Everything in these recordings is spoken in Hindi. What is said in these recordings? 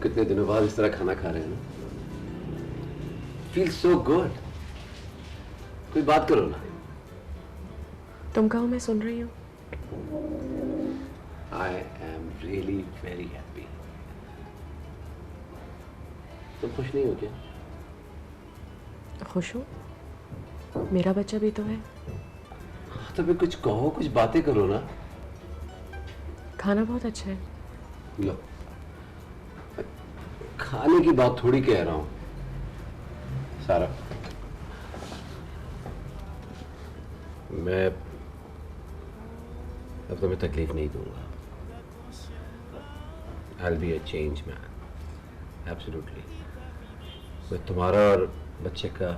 कितने दिनों बाद इस तरह खाना खा रहे हैं ना, फील सो गुड। कोई बात करो ना। तुम कहो, मैं सुन रही हूँ। I am really very happy. तुम खुश नहीं हो क्या? खुश हो? मेरा बच्चा भी तो है। तो फिर कुछ कहो, कुछ बातें करो ना। खाना बहुत अच्छा है। लो, खाने की बात थोड़ी कह रहा हूं सारा। मैं अब तुम्हें तकलीफ नहीं दूंगा। I'll be a change man. Absolutely. मैं तुम्हारा और बच्चे का,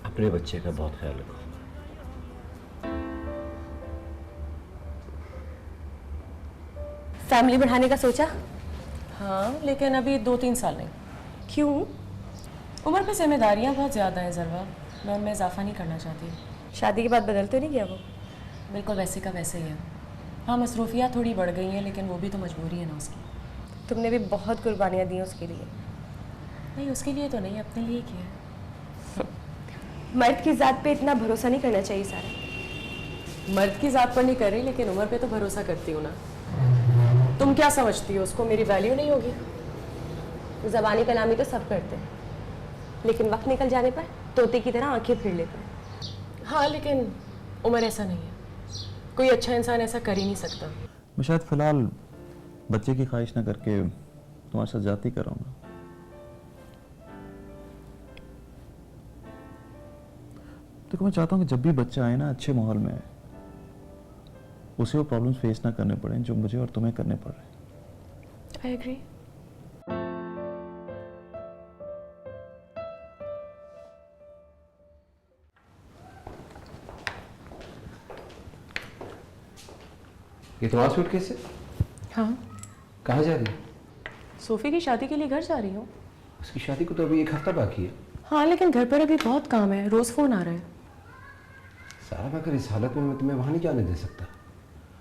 अपने बच्चे का बहुत ख्याल रखूंगा। फैमिली बढ़ाने का सोचा? हाँ, लेकिन अभी 2-3 साल नहीं। क्यों? उम्र पे जिम्मेदारियाँ बहुत ज़्यादा हैं ज़रवा। मैं उनमें इजाफा नहीं करना चाहती। शादी के बाद बदल तो नहीं गया वो? बिल्कुल वैसे का वैसे ही है। हाँ, मसरूफियात थोड़ी बढ़ गई हैं, लेकिन वो भी तो मजबूरी है ना उसकी। तुमने भी बहुत कुर्बानियाँ दी उसके लिए। नहीं, उसके लिए तो नहीं, अपने लिए किया है। मर्द की ज़ात पे इतना भरोसा नहीं करना चाहिए सारा। मर्द की ज़ात पर नहीं कर रही, लेकिन उम्र पे तो भरोसा करती हूँ ना। तुम क्या समझती हो, उसको मेरी वैल्यू नहीं होगी? ज़बानी कलामी तो सब करते हैं, लेकिन वक्त निकल जाने पर तोते की तरह आंखें फिर लेते हैं। हाँ, लेकिन उम्र ऐसा नहीं है। कोई अच्छा इंसान ऐसा कर ही नहीं सकता। मैं शायद फ़िलहाल बच्चे की ख्वाहिश ना करके तुम्हारे साथ जाती कराऊंगा। देखो, मैं चाहता हूँ कि जब भी बच्चा आए ना, अच्छे माहौल में आए, उसे वो प्रॉब्लम्स फेस ना करने पड़े जो मुझे और तुम्हें करने पड़ रहे हैं। I agree. ये तुम्हारा सूटकेस है? हाँ, कहाँ जा रही है? सोफी की शादी के लिए घर जा रही हूँ। उसकी शादी को तो अभी 1 हफ्ता बाकी है। हाँ, लेकिन घर पर अभी बहुत काम है, रोज फोन आ रहा है। सारा अगर इस हालत में मैं तुम्हें वहां नहीं जाने दे सकता।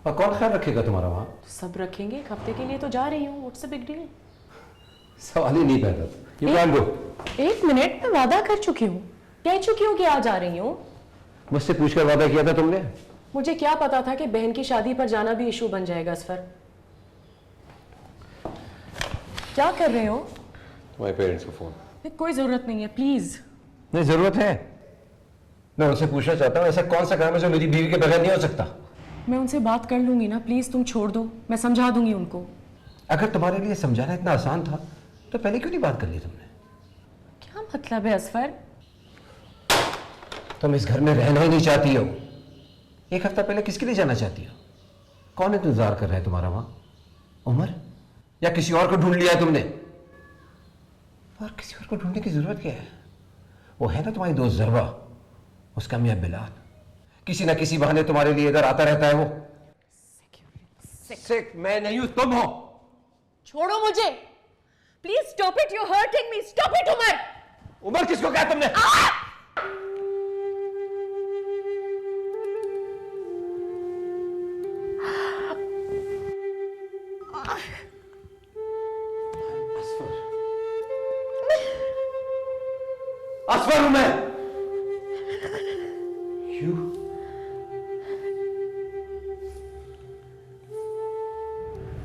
और कौन ख्याल रखेगा तुम्हारा वहां? सब रखेंगे, 1 हफ्ते के लिए तो जा रही हूँ। What's the big deal? सवाल ही नहीं पैदा। You can go. 1 मिनट, मैं वादा कर चुकी हूँ, कह चुकी हूँ कि आ जा रही हूँ। मुझसे पूछकर वादा किया था तुमने? मुझे क्या पता था कि बहन की शादी पर जाना भी इशू बन जाएगा। असफर, क्या कर रहे हो? तुम्हारे पेरेंट्स को फोन। कोई जरूरत नहीं है, प्लीज। नहीं, जरूरत है। मैं उनसे पूछना चाहता हूँ, ऐसा कौन सा काम है जो मेरी बीवी के बगैर नहीं हो सकता? मैं उनसे बात कर लूंगी ना, प्लीज तुम छोड़ दो, मैं समझा दूंगी उनको। अगर तुम्हारे लिए समझाना इतना आसान था तो पहले क्यों नहीं बात कर ली तुमने? क्या मतलब है असफर? तुम इस घर में रहना ही नहीं चाहती हो। 1 हफ्ता पहले किसके लिए जाना चाहती हो? कौन इंतजार कर रहा है तुम्हारा वहां? उमर? या किसी और को ढूंढ लिया है तुमने? और किसी और को ढूंढने की जरूरत क्या है? वो है ना तुम्हारी दोस्त जरवा, उसका मियां बिलाल। किसी ना किसी बहाने तुम्हारे लिए इधर आता रहता है वो। सिक मैं नहीं हूं, तुम हो। छोड़ो मुझे, please stop it, you hurting me, stop it. Umar! Umar किसको कहा तुमने? असफर हूं मैं। यू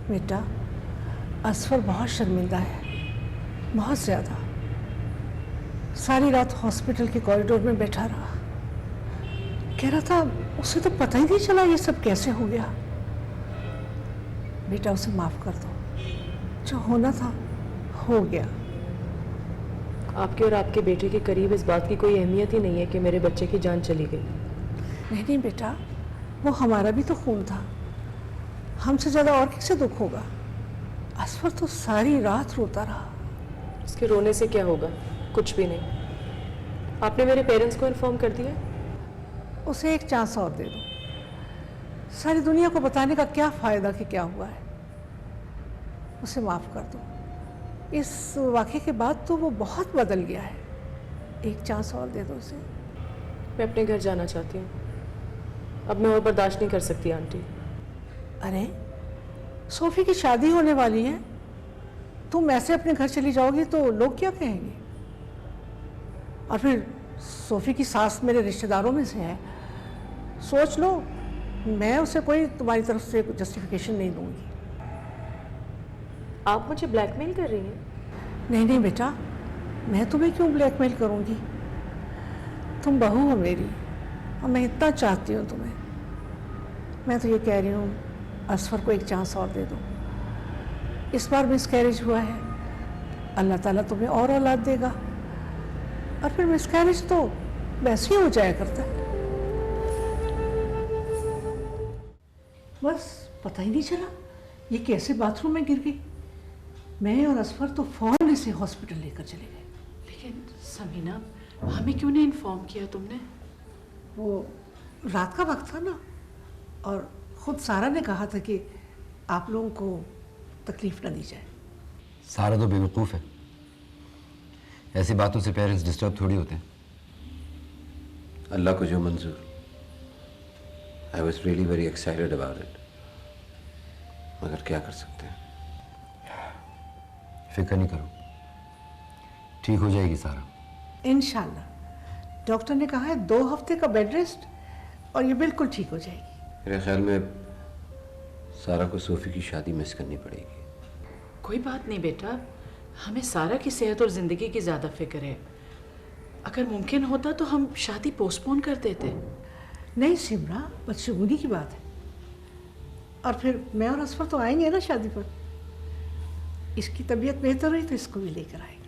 बेटा, असफर बहुत शर्मिंदा है, बहुत ज़्यादा। सारी रात हॉस्पिटल के कॉरिडोर में बैठा रहा, कह रहा था उसे तो पता ही नहीं चला ये सब कैसे हो गया। बेटा, उसे माफ़ कर दो, जो होना था हो गया। आपके और आपके बेटे के करीब इस बात की कोई अहमियत ही नहीं है कि मेरे बच्चे की जान चली गई। नहीं नहीं बेटा, वो हमारा भी तो खून था, हमसे ज़्यादा और किसे दुख होगा। असफर तो सारी रात रोता रहा। उसके रोने से क्या होगा? कुछ भी नहीं। आपने मेरे पेरेंट्स को इन्फॉर्म कर दिया? उसे एक चांस और दे दो, सारी दुनिया को बताने का क्या फ़ायदा कि क्या हुआ है। उसे माफ़ कर दो, इस वाक़े के बाद तो वो बहुत बदल गया है। एक चांस और दे दो उसे। मैं अपने घर जाना चाहती हूँ, अब मैं और बर्दाश्त नहीं कर सकती आंटी। अरे, सोफ़ी की शादी होने वाली है, तुम ऐसे अपने घर चली जाओगी तो लोग क्या कहेंगे? और फिर सोफी की सास मेरे रिश्तेदारों में से है। सोच लो, मैं उसे कोई तुम्हारी तरफ से जस्टिफिकेशन नहीं दूंगी। आप मुझे ब्लैकमेल कर रही हैं? नहीं नहीं बेटा, मैं तुम्हें क्यों ब्लैकमेल करूंगी? तुम बहू हो मेरी और मैं इतना चाहती हूँ तुम्हें। मैं तो ये कह रही हूँ असफर को एक चांस और दे दो। इस बार मिसकैरेज हुआ है, अल्लाह ताला तुम्हें और औलाद देगा। और फिर मिसकैरेज तो वैसे ही हो जाया करता है। बस पता ही नहीं चला ये कैसे बाथरूम में गिर गई। मैं और असफर तो फौरन इसे हॉस्पिटल लेकर चले गए। लेकिन समीना, हमें क्यों नहीं इन्फॉर्म किया तुमने? वो रात का वक्त था ना, और खुद सारा ने कहा था कि आप लोगों को तकलीफ ना दी जाए। सारा तो बेवकूफ़ है, ऐसी बातों से पेरेंट्स डिस्टर्ब थोड़ी होते हैं। अल्लाह को जो मंजूर। I was really very excited about it, मगर क्या कर सकते हैं। फिक्र नहीं करो, ठीक हो जाएगी सारा। इंशाल्लाह। डॉक्टर ने कहा है 2 हफ्ते का बेड रेस्ट और ये बिल्कुल ठीक हो जाएगी। मेरे ख्याल में सारा को सोफी की शादी मिस करनी पड़ेगी। कोई बात नहीं बेटा, हमें सारा की सेहत और ज़िंदगी की ज़्यादा फिक्र है। अगर मुमकिन होता तो हम शादी पोस्टपोन कर देते। नहीं सिमरा, बदशगुनी की बात है। और फिर मैं और असफर तो आएंगे ना शादी पर। इसकी तबीयत बेहतर हुई तो इसको भी लेकर आएंगे।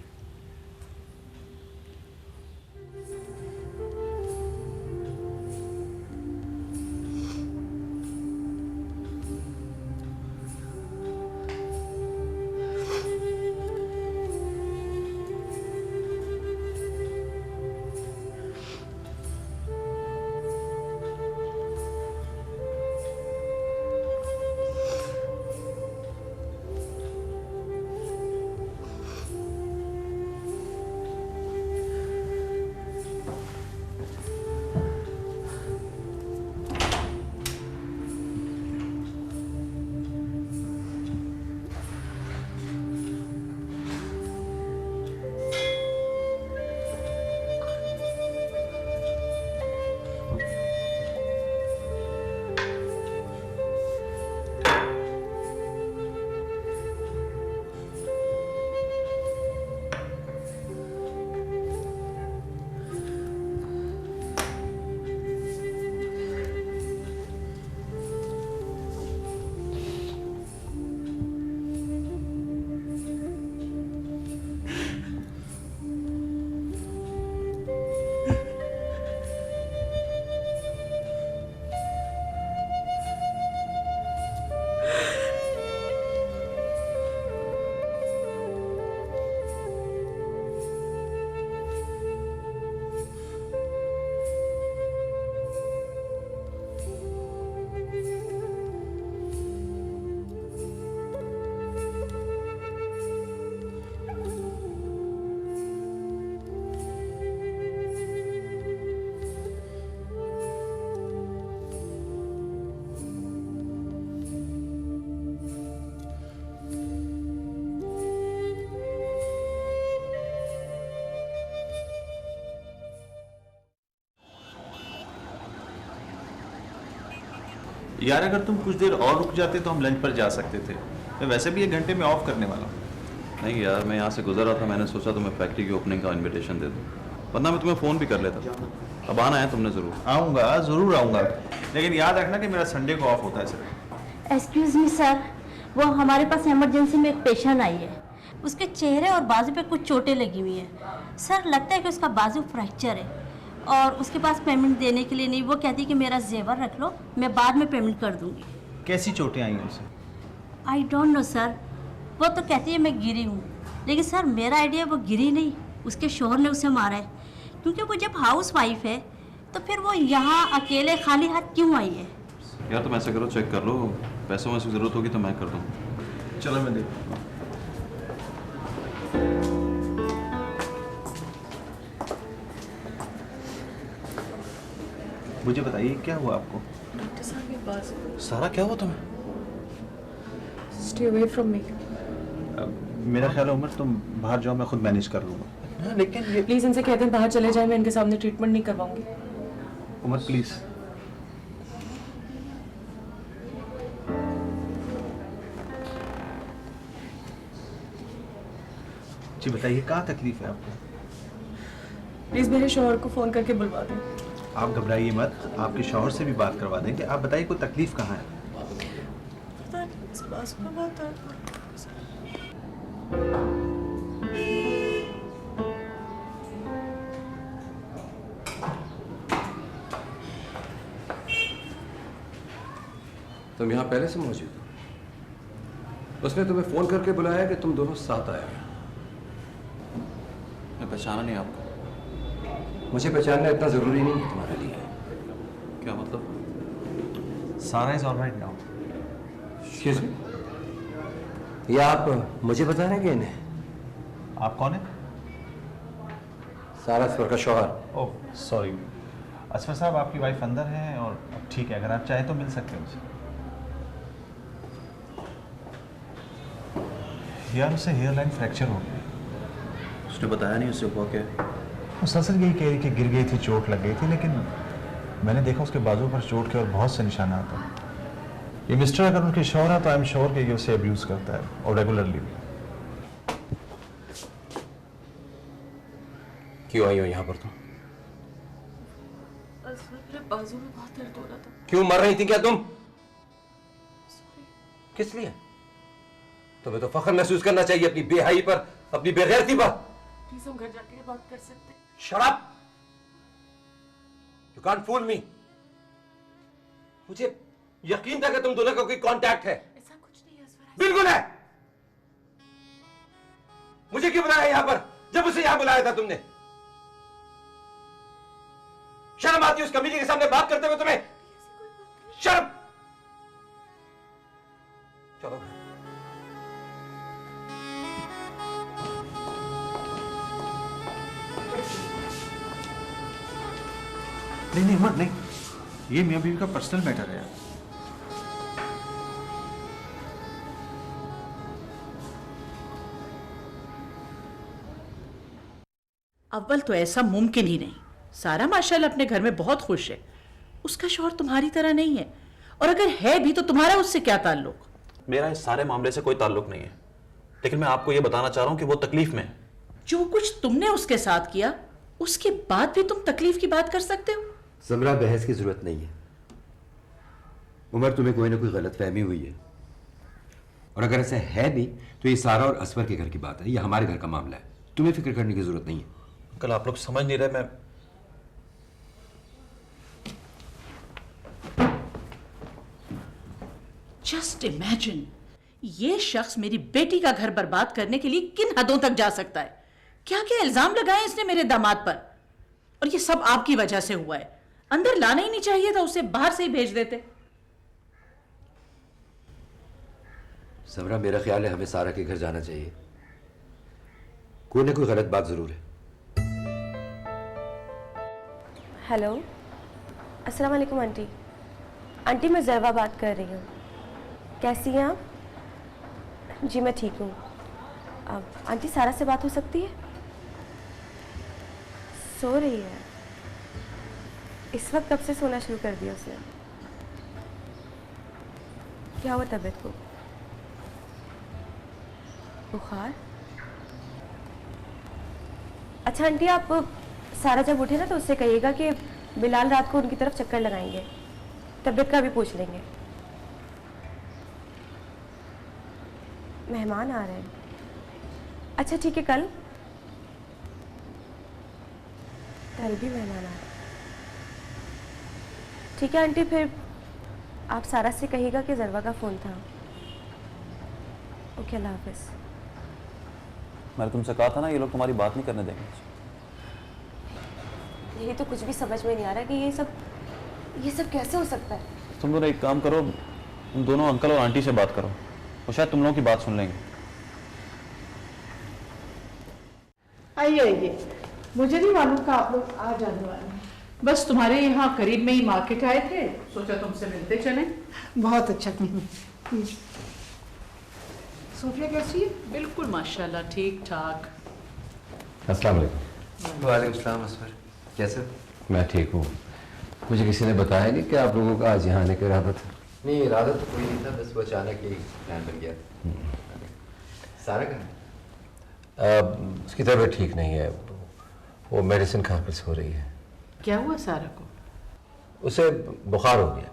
यार अगर तुम कुछ देर और रुक जाते तो हम लंच पर जा सकते थे। मैं वैसे भी 1 घंटे में ऑफ करने वाला हूँ। नहीं यार, मैं यहाँ से गुजर रहा था, मैंने सोचा तुम्हें फैक्ट्री की ओपनिंग का इनविटेशन दे दूँ, वरना मैं तुम्हें फ़ोन भी कर लेता। अब आना है तुमने ज़रूर। आऊँगा, ज़रूर आऊँगा, लेकिन याद रखना कि मेरा संडे को ऑफ होता है सिर्फ। एक्सक्यूज़ मी सर, वो हमारे पास इमरजेंसी में एक पेशेंट आई है। उसके चेहरे और बाजू पे कुछ चोटें लगी हुई हैं। सर लगता है कि उसका बाजू फ्रैक्चर है और उसके पास पेमेंट देने के लिए नहीं। वो कहती है कि मेरा जेवर रख लो, मैं बाद में पेमेंट कर दूँगी। कैसी चोटें आई हैं उसे? I don't know sir. वो तो कहती है मैं गिरी हूँ, लेकिन सर मेरा आइडिया वो गिरी नहीं, उसके शोहर ने उसे मारा है। क्योंकि वो जब हाउस वाइफ है तो फिर वो यहाँ अकेले खाली हाथ क्यों आई है? यार तुम ऐसा करो, चेक कर लो, पैसों में से ज़रूरत होगी तो मैं कर दूँ। चलो मैं देखता हूँ। मुझे बताइए क्या हुआ आपको? डॉक्टर साहब के पास। सारा क्या हुआ तुम्हें? Stay away from me. मेरा ख्याल है उमर तुम बाहर जाओ, मैं खुद मैनेज कर लूँगा। लेकिन ये प्लीज इनसे कहते हैं बाहर चले जाए, मैं इनके सामने ट्रीटमेंट नहीं करवाऊंगी। उमर प्लीज़। जी बताइए, कहाँ तकलीफ है आपको? प्लीज मेरे शौहर को फोन करके बुलवा दें। आप घबराइए मत, आपके शौहर से भी बात करवा देंगे। आप बताइए कोई तकलीफ कहाँ है? तुम यहाँ पहले से मौजूद हो? उसने तुम्हें फोन करके बुलाया कि तुम दोनों साथ आए? मैं पहचाना नहीं आपको। मुझे पहचानना इतना जरूरी नहीं है तुम्हारे लिए। क्या मतलब? सारा is alright now. Excuse me, ये आप मुझे बता रहे हैं कि इन्हें? आप कौन है? सारा असफर का शौहर। ओह सॉरी असफर साहब, आपकी वाइफ अंदर है और ठीक है, अगर आप चाहें तो मिल सकते हैं मुझे। यार उसे हेयर लाइन फ्रैक्चर हो गई। उसने बताया नहीं उससे हुआ क्या? वो ससुर यही कह रही कि गिर गई थी, चोट लग गई थी, लेकिन मैंने देखा उसके बाजू पर चोट के और बहुत से निशानात हैं। ये मिस्टर अगर उनके शौहर है तो आई एम श्योर कि ये उसे अब्यूज़ करता है और रेगुलरली भी। क्यों आई हो यहाँ पर तुम? मेरे बाजू में बहुत दर्द हो रहा था। क्यों मर रही थी क्या तुम? किस लिए? तुम्हें तो फख्र महसूस करना चाहिए अपनी बेहयाई पर, अपनी बेगैरती पर। प्लीज हम घर जाके बात कर सकते हैं? Shut up! You can't fool me. मुझे यकीन था कि तुम दोनों का कोई कांटेक्ट है। ऐसा कुछ नहीं है असफर। बिल्कुल है। मुझे क्यों बुलाया यहां पर जब उसे यहां बुलाया था तुमने? शर्म आती है उस कमीने के सामने बात करते हुए तुम्हें? शर्म। चलो नहीं नहीं मत नहीं, ये मियां बीवी का पर्सनल मैटर है यार। अव्वल तो ऐसा मुमकिन ही नहीं। सारा माशाल्लाह अपने घर में बहुत खुश है। उसका शौहर तुम्हारी तरह नहीं है, और अगर है भी तो तुम्हारा उससे क्या ताल्लुक? मेरा इस सारे मामले से कोई ताल्लुक नहीं है, लेकिन मैं आपको ये बताना चाह रहा हूँ कि वो तकलीफ में है। जो कुछ तुमने उसके साथ किया उसके बाद भी तुम तकलीफ की बात कर सकते हो? ज़मरा, बहस की जरूरत नहीं है। उमर, तुम्हें कोई ना कोई गलतफहमी हुई है, और अगर ऐसा है भी तो ये सारा और असफर के घर की बात है, ये हमारे घर का मामला है। तुम्हें फिक्र करने की जरूरत नहीं है। कल आप लोग समझ नहीं रहे। मैं जस्ट इमेजिन, ये शख्स मेरी बेटी का घर बर्बाद करने के लिए किन हदों तक जा सकता है। क्या क्या इल्जाम लगाए इसने मेरे दामाद पर, और ये सब आपकी वजह से हुआ है। अंदर लाना ही नहीं चाहिए था उसे, बाहर से ही भेज देते। ज़मरा, मेरा ख्याल है हमें सारा के घर जाना चाहिए। कोई ना कोई गलत बात जरूर है। हेलो, अस्सलाम वालेकुम आंटी। आंटी मैं ज़रवा बात कर रही हूँ। कैसी हैं आप? जी मैं ठीक हूँ। आंटी सारा से बात हो सकती है? सो रही है? इस वक्त कब से सोना शुरू कर दिया उसने? क्या हुआ तबीयत को? बुखार? अच्छा आंटी, आप सारा जब उठे ना तो उससे कहिएगा कि बिलाल रात को उनकी तरफ चक्कर लगाएंगे, तबीयत का भी पूछ लेंगे। मेहमान आ रहे हैं। अच्छा ठीक है, कल भी मेहमान आ रहे हैं। ठीक है आंटी, फिर आप सारा से कहिएगा कि ज़रवा का फ़ोन था। ओके, अल्लाह हाफिज़। मैंने तुमसे कहा था ना, ये लोग तुम्हारी बात नहीं करने देंगे। यही तो कुछ भी समझ में नहीं आ रहा कि ये सब कैसे हो सकता है। तुम दोनों एक काम करो, तुम दोनों अंकल और आंटी से बात करो, वो शायद तुम लोगों की बात सुन लेंगे। आइए आइए, मुझे नहीं मालूम था आप लोग आ जाने वाले हैं। बस तुम्हारे यहाँ करीब में ही मार्केट आए थे, सोचा तुमसे मिलते चलें। बहुत अच्छा। सोफिया कैसी है? बिल्कुल माशाल्लाह ठीक ठाक। अस्सलाम वालेकुम। वालेकुम सलाम असफर, कैसे हो? मैं ठीक हूँ। मुझे किसी ने बताया नहीं कि आप लोगों का आज यहाँ आने का इरादा था। नहीं, इरादा तो कोई नहीं था, बस वो अचानक ही प्लान बन गया। सारा कहाँ है? उसकी तबीयत ठीक नहीं है, वो मेडिसिन खाकर सो रही है। क्या हुआ सारा को? उसे बुखार हो गया।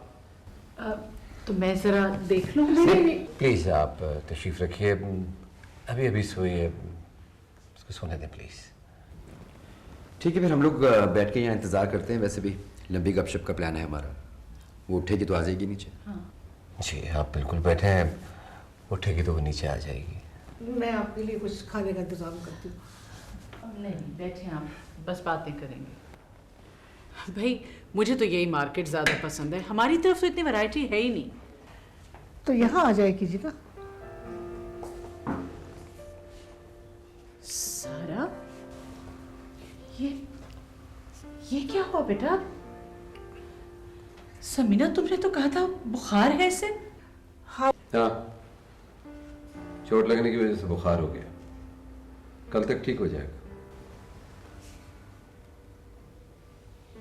तो मैं जरा देख लूँ। प्लीज़ आप तशरीफ़ रखिए, अभी अभी सोई है, उसको सोने दें प्लीज़। ठीक है, फिर हम लोग बैठ के यहाँ इंतज़ार करते हैं। वैसे भी लंबी गपशप का प्लान है हमारा। वो उठेगी तो आ जाएगी नीचे। जी आप बिल्कुल बैठे हैं, उठेगी तो वो नीचे आ जाएगी। मैं आपके लिए कुछ खाने का इंतजाम करती हूँ। नहीं बैठे आप, बस बातें करेंगे। भाई मुझे तो यही मार्केट ज़्यादा पसंद है, हमारी तरफ तो इतनी वैरायटी है ही नहीं। तो यहाँ आ जाए कीजिएगा। सारा ये क्या हुआ बेटा? समीना तुमने तो कहा था बुखार है इसे। हाँ, चोट लगने की वजह से बुखार हो गया, कल तक ठीक हो जाएगा।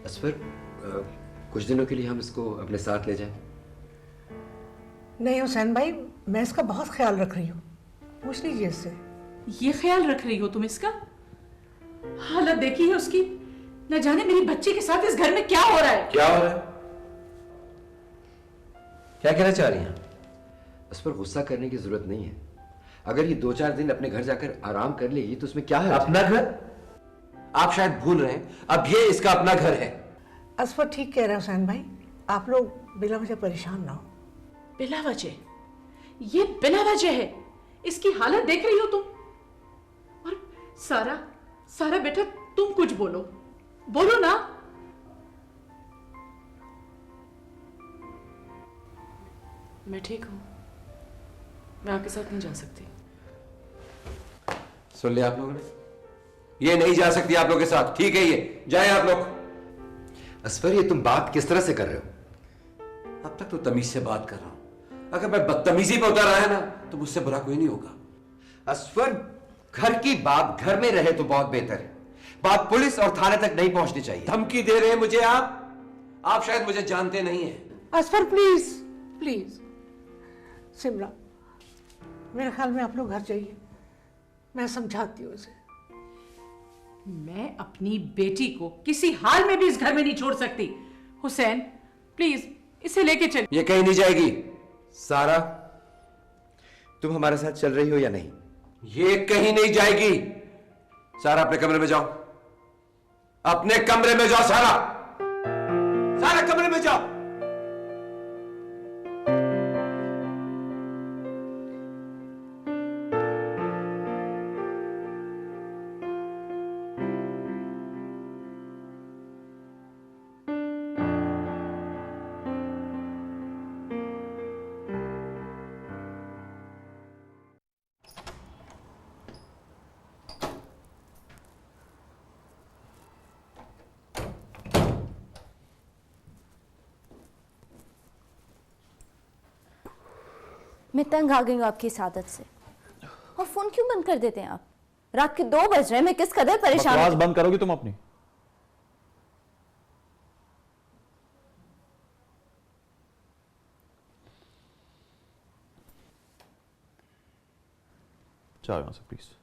असफर, कुछ दिनों के लिए हम इसको अपने साथ ले जाएं। नहीं हुसैन भाई, मैं इसका बहुत ख्याल रख रही हूँ, पूछ लीजिए इससे। ये ख्याल रख रही हो तुम इसका? हालत देखी है उसकी, न जाने मेरी बच्ची के साथ इस घर में क्या हो रहा है। क्या हो रहा है? क्या कहना चाह रही हैं? उस पर गुस्सा करने की जरूरत नहीं है। अगर ये 2-4 दिन अपने घर जाकर आराम कर लेगी तो उसमें क्या है? अपना घर? आप शायद भूल रहे हैं, अब ये इसका अपना घर है। असफर ठीक कह रहा है हुसैन भाई, आप लोग बिला वजह परेशान ना हो। बिला वजह? ये बिला वजह है? इसकी हालत देख रही हो तुम? और सारा बेटा तुम कुछ बोलो ना। मैं ठीक हूँ, मैं आपके साथ नहीं जा सकती। सुन लिया आप लोगों ने? ये नहीं जा सकती आप लोगों के साथ, ठीक है? ये जाए आप लोग। असफर, ये तुम बात किस तरह से कर रहे हो? अब तक तो तमीज से बात कर रहा हूं, अगर मैं बदतमीजी पे उतर रहा है ना तो मुझसे बुरा कोई नहीं होगा। असफर, घर की बात घर में रहे तो बहुत बेहतर है। बात पुलिस और थाने तक नहीं पहुंचनी चाहिए। धमकी दे रहे हैं मुझे आप शायद मुझे जानते नहीं हैं। Asfar please please. सिमरा, मेरे ख्याल में आप लोग घर जाइए, मैं समझाती हूँ इसे। मैं अपनी बेटी को किसी हाल में भी इस घर में नहीं छोड़ सकती। हुसैन प्लीज इसे लेके चल। ये कहीं नहीं जाएगी। सारा, तुम हमारे साथ चल रही हो या नहीं? ये कहीं नहीं जाएगी। सारा अपने कमरे में जाओ, अपने कमरे में जाओ। सारा कमरे में जाओ। मैं तंग आ गई हूँ आपकी इस आदत से। और फोन क्यों बंद कर देते हैं आप? रात के 2 बज रहे हैं, मैं किस कदर परेशान हूँ। बकवास बंद करोगी तुम अपनी? जाओ यहां से प्लीज।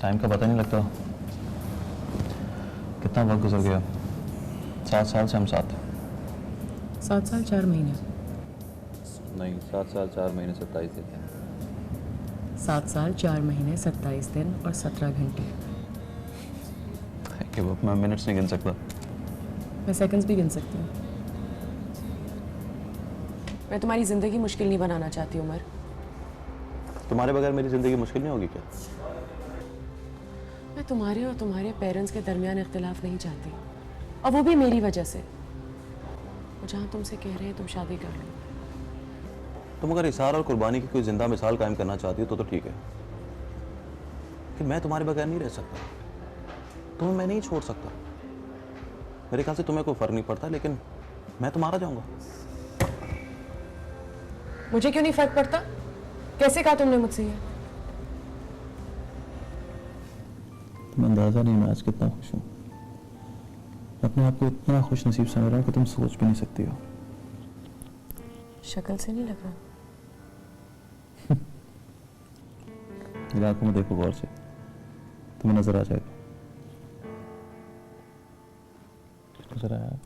टाइम का पता नहीं लगता, कितना वक्त गुजर गया। 7 साल से हम साथ हैं। 7 साल 4 महीने। नहीं, 7 साल 4 महीने 27 दिन हैं। 7 साल 4 महीने 27 दिन और 17 घंटे। कि वो मैं मिनट्स नहीं गिन सकता। मैं सेकंड्स भी गिन सकती हूँ। मैं तुम्हारी ज़िंदगी मुश्किल नहीं बनाना चाहती उमर। तुम्हारे बगैर मेरी जिंदगी मुश्किल नहीं होगी क्या? मैं तुम्हारे और तुम्हारे पेरेंट्स के दरमियान इख्तिलाफ नहीं चाहती, और वो भी मेरी वजह से। और जहाँ तुमसे कह रहे हैं तुम शादी कर लो। तुम अगर इसार और कुर्बानी की कोई जिंदा मिसाल कायम करना चाहती हो तो ठीक है, कि मैं तुम्हारे बगैर नहीं रह सकता, तुम्हें मैं नहीं छोड़ सकता। मेरे ख्याल से तुम्हें कोई फर्क नहीं पड़ता, लेकिन मैं तो मारा जाऊंगा। मुझे क्यों नहीं फर्क पड़ता? कैसे कहा तुमने मुझसे ये? तुम्हें अंदाजा नहीं मैं आज कितना खुश हूँ। अपने आप को इतना खुश नसीब समझ रहा हूँ कि तुम सोच भी नहीं सकती हो। शक्ल से नहीं लग रहा। मेरी आंखों में देखो गौर से, तुम्हें नजर आ जाएगा। नजर आया?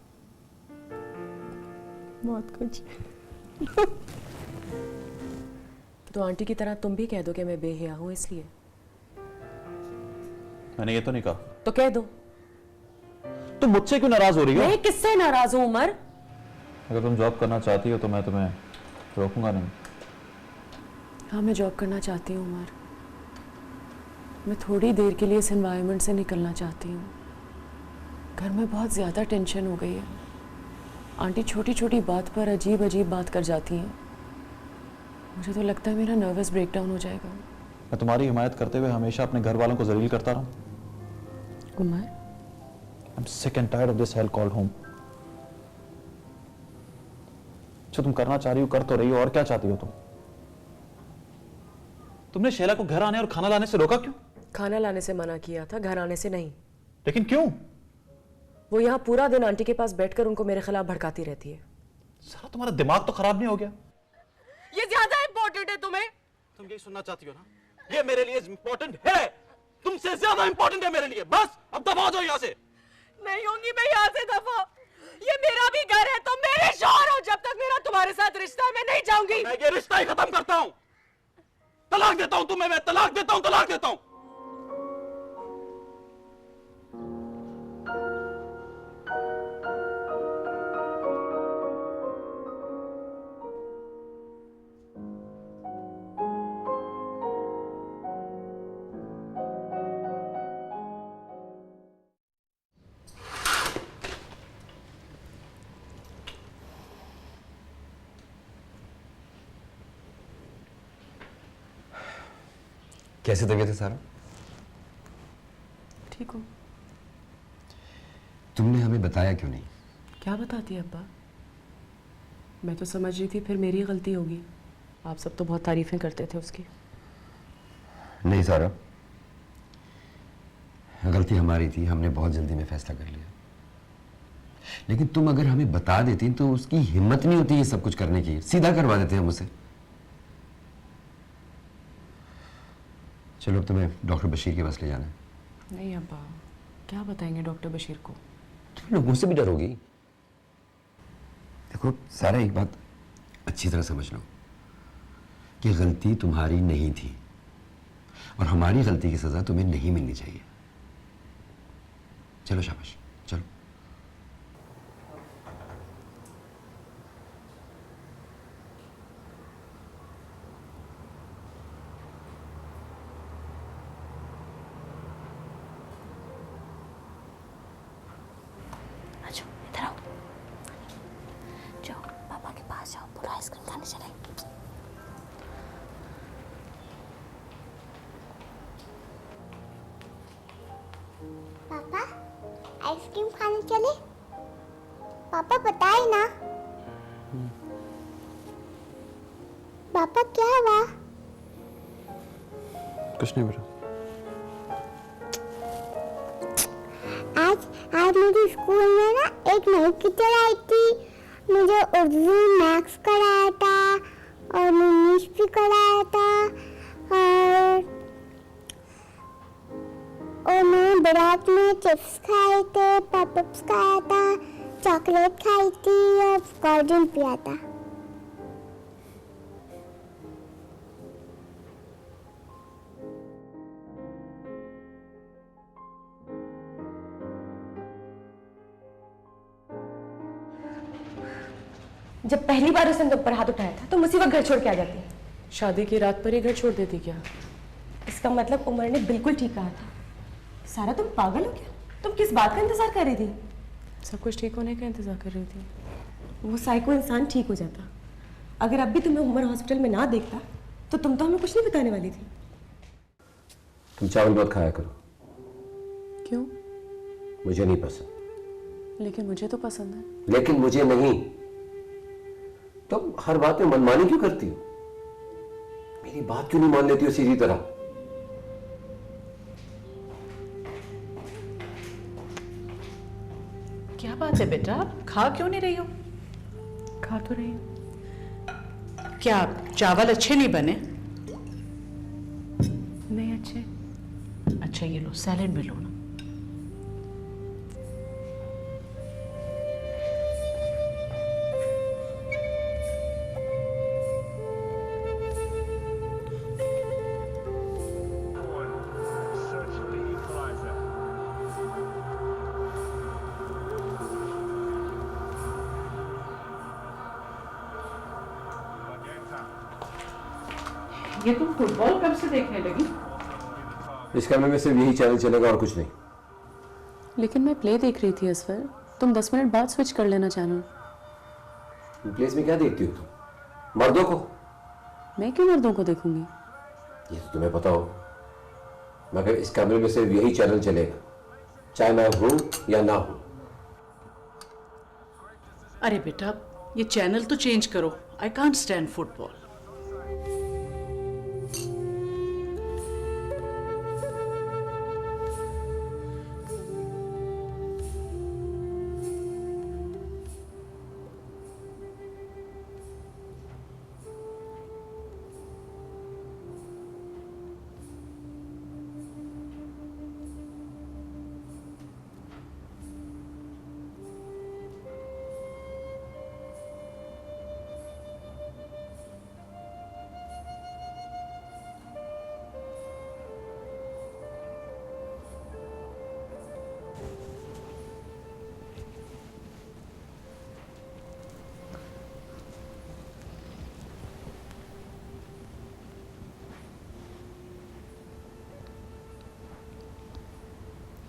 बहुत कुछ। तो आंटी की तरह तुम भी कह दो कि मैं बेहया हूं इसलिए। मैंने ये तो नहीं कहा। तो कह दो। तुम मुझसे क्यों नाराज हो रही हो? मैं किससे नाराज हूं उमर? अगर तुम जॉब करना चाहती हो तो मैं तुम्हें रोकूंगा नहीं। हाँ, मैं जॉब करना चाहती हूँ उमर। मैं थोड़ी देर के लिए इस एनवायरनमेंट से निकलना चाहती हूँ। घर में बहुत ज़्यादा टेंशन हो गई है। आंटी छोटी छोटी बात पर अजीब अजीब बात कर जाती हैं। मुझे तो लगता है मेरा नर्वस ब्रेकडाउन हो जाएगा। मैं तुम्हारी हिमायत करते हुए हमेशा अपने घर वालों को जलील करता रहा। Umar, I'm sick and tired of this hell called home. जो तुम करना चाह रही हो कर तो रही हो, और क्या चाहती हो तुम? तुमने शैला को घर आने और खाना लाने से रोका क्यों? खाना लाने से मना किया था, घर आने से नहीं। लेकिन क्यों? वो यहाँ पूरा दिन आंटी के पास बैठकर उनको मेरे खिलाफ भड़काती रहती है। सारा तुम्हारा दिमाग तो खराब नहीं हो गया? ये ज्यादा इंपॉर्टेंट है तुम्हें? तुम यही सुनना चाहती हो ना? ये मेरे लिए इंपॉर्टेंट है, तुमसे ज्यादा इंपॉर्टेंट है मेरे लिए। बस अब दबा जाओ यहाँ से। नहीं होंगी मैं यहाँ से दफा। ये मेरा भी घर है, तुम मेरे शौहर हो। जब तक मेरा तुम्हारे साथ रिश्ता है मैं नहीं जाऊंगी। मैं ये रिश्ता ही खत्म करता हूँ। तलाक देता हूँ तुम्हें, मैं तलाक देता हूँ, तलाक देता हूँ। कैसी तबीयत है सारा? ठीक हूँ। तुमने हमें बताया क्यों नहीं? क्या बताती अब्बा? मैं तो समझ रही थी फिर मेरी गलती होगी। आप सब तो बहुत तारीफें करते थे उसकी। नहीं सारा, गलती हमारी थी, हमने बहुत जल्दी में फैसला कर लिया। लेकिन तुम अगर हमें बता देती तो उसकी हिम्मत नहीं होती ये सब कुछ करने की, सीधा करवा देते हम उसे। चलो अब तुम्हें डॉक्टर बशीर के पास ले जाना है। नहीं अब्बा, क्या बताएंगे डॉक्टर बशीर को? तुम लोगों से भी डरोगी? देखो सारा, एक बात अच्छी तरह समझ लो कि गलती तुम्हारी नहीं थी और हमारी गलती की सजा तुम्हें नहीं मिलनी चाहिए। चलो शाबाश, चलो। इधर आओ, जाओ पापा के पास जाओ, पूरा आइसक्रीम खाने चले। पापा आइसक्रीम खाने चले? पापा बताए ना। पापा क्या हुआ? कुछ नहीं बेटा। आज मुझे स्कूल में ना एक नई टीचर आई थी। मुझे उर्दू मैथ्स कराया था और इंग्लिश भी कराया था और मैं बारात में चिप्स खाए थे, पॉपअप्स खाया था, चॉकलेट खाई थी और कोल्ड ड्रिंक पिया था। जब पहली बार उसने तुम पर हाथ उठाया था तो उसी वक्त घर छोड़ के आ जाती। शादी की रात पर ही घर छोड़ देती क्या? इसका मतलब उमर ने बिल्कुल ठीक कहा था। सारा तुम पागल हो क्या? तुम किस बात का इंतजार कर रही थी? सब कुछ ठीक होने का इंतजार कर रही थी। वो साइको इंसान ठीक हो जाता। अगर अब भी तुम्हें उमर हॉस्पिटल में ना देखता तो तुम तो हमें कुछ नहीं बताने वाली थी। तुम चावल मत खाया करो, क्यों? मुझे नहीं पसंद। लेकिन मुझे तो पसंद है। लेकिन मुझे नहीं। तुम हर बात में मनमानी क्यों करती हो? मेरी बात क्यों नहीं मान लेती हो सीधी तरह? क्या बात है बेटा, आप खा क्यों नहीं रही हो? खा तो रही हूँ। क्या चावल अच्छे नहीं बने? नहीं अच्छे। अच्छा ये लो, सैलेड भी लो ना। ये तुम फुटबॉल कब से देखने लगी? इस कमरे में सिर्फ यही चैनल चलेगा और कुछ नहीं। लेकिन मैं प्ले देख रही थी असफर, तुम 10 मिनट बाद स्विच कर लेना चैनल। प्लेस में क्या देखती हो तुम? मर्दों को? मैं क्यों मर्दों को देखूंगी? ये तो तुम्हें पता हो, मगर इस कमरे में सिर्फ यही चैनल चलेगा, चाहे मैं हूं या ना हूं। अरे बेटा, ये चैनल तो चेंज करो। I can't stand football.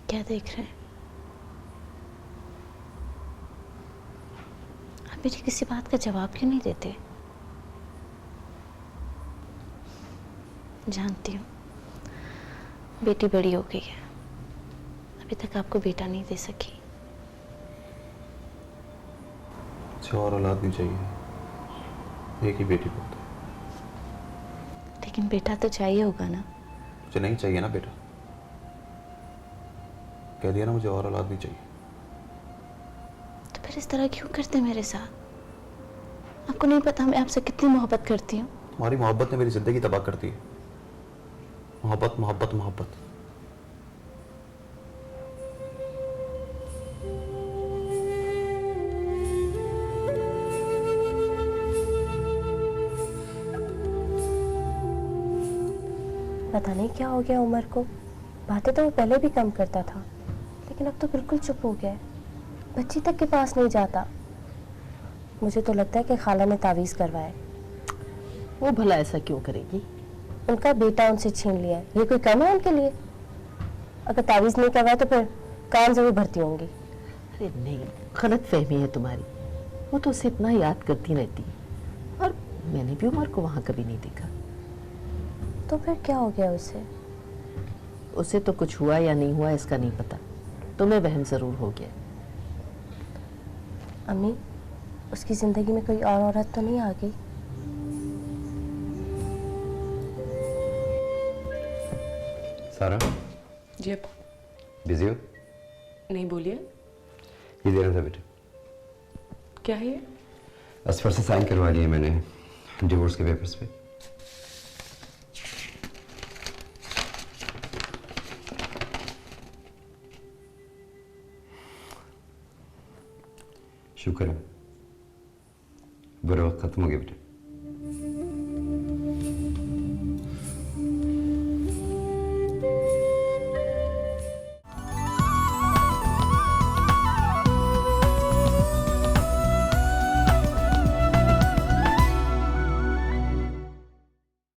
क्या देख रहे हैं? आप मेरी किसी बात का जवाब क्यों नहीं देते? जानती हूँ बेटी बड़ी हो गई है, अभी तक आपको बेटा नहीं दे सकी। अच्छा, और औलाद नहीं चाहिए, एक ही बेटी बहुत है। लेकिन बेटा तो चाहिए होगा ना? मुझे नहीं चाहिए ना बेटा, कह दिया ना, मुझे और औलाद नहीं चाहिए। तो फिर इस तरह क्यों करते मेरे साथ? आपको नहीं पता मैं आपसे कितनी मोहब्बत करती हूँ? तुम्हारी मोहब्बत ने मेरी जिंदगी तबाह कर दी है। मोहब्बत मोहब्बत मोहब्बत। पता नहीं क्या हो गया उमर को, बातें तो वो पहले भी कम करता था, लेकिन अब तो बिल्कुल चुप हो गया है। बच्ची तक के पास नहीं जाता। मुझे तो लगता है कि खाला ने तावीज़ करवाया। वो भला ऐसा क्यों करेगी? उनका बेटा उनसे छीन लिया है, ये कोई कम है उनके लिए? अगर तावीज़ नहीं करवाया तो फिर काम जरूर भरती होंगी। अरे नहीं, गलत फहमी है तुम्हारी। वो तो उसे इतना याद करती रहती है, और मैंने भी उमर को वहाँ कभी नहीं देखा। तो फिर क्या हो गया उसे? उसे तो कुछ हुआ या नहीं हुआ इसका नहीं पता, तुम्हें वहम जरूर हो गया। अम्मी, उसकी जिंदगी में कोई और औरत तो नहीं आ गई? सारा जी बिजी हो? नहीं, बोलिए। ये दे रहा था बेटे। क्या है ये? असफर से साइन करवा लिए मैंने डिवोर्स के पेपर्स पे। शुक्र है, बुरा वक्त खत्म हो गया बेटे।